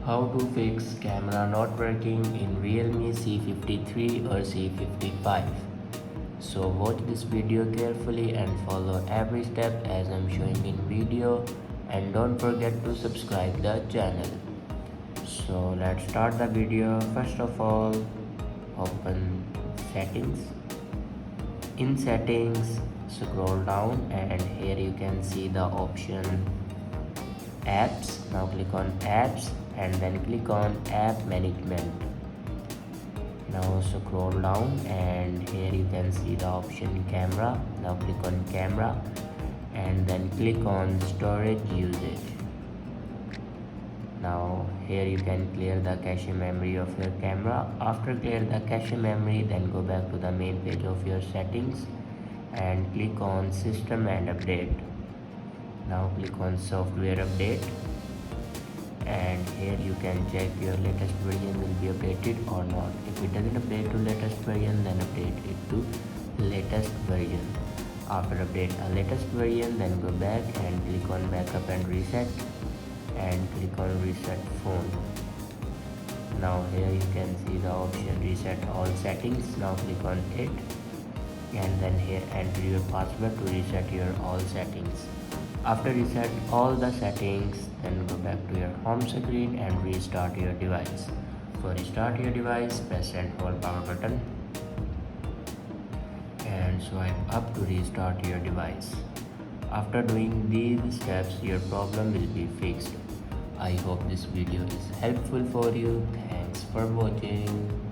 How to fix camera not working in Realme C53 or C55. So watch this video carefully and follow every step as I'm showing in video, and don't forget to subscribe the channel. So let's start the video. First of all, open settings. In settings, scroll down and here you can see the option apps. Now click on apps and then click on app management. Now scroll down and here you can see the option camera. Now click on camera and then click on storage usage. Now here you can clear the cache memory of your camera. After clear the cache memory, then go back to the main page of your settings and click on system and update. Now click on software update and here you can check your latest version will be updated or not. If it doesn't update to latest version, then update it to latest version. After update a latest version, then go back and click on backup and reset and click on reset phone. Now here you can see the option reset all settings. Now click on it and then here enter your password to reset your all settings. After reset all the settings, then go back to your home screen and restart your device. For restart your device, press and hold power button and swipe up to restart your device. After doing these steps, your problem will be fixed. I hope this video is helpful for you. Thanks for watching.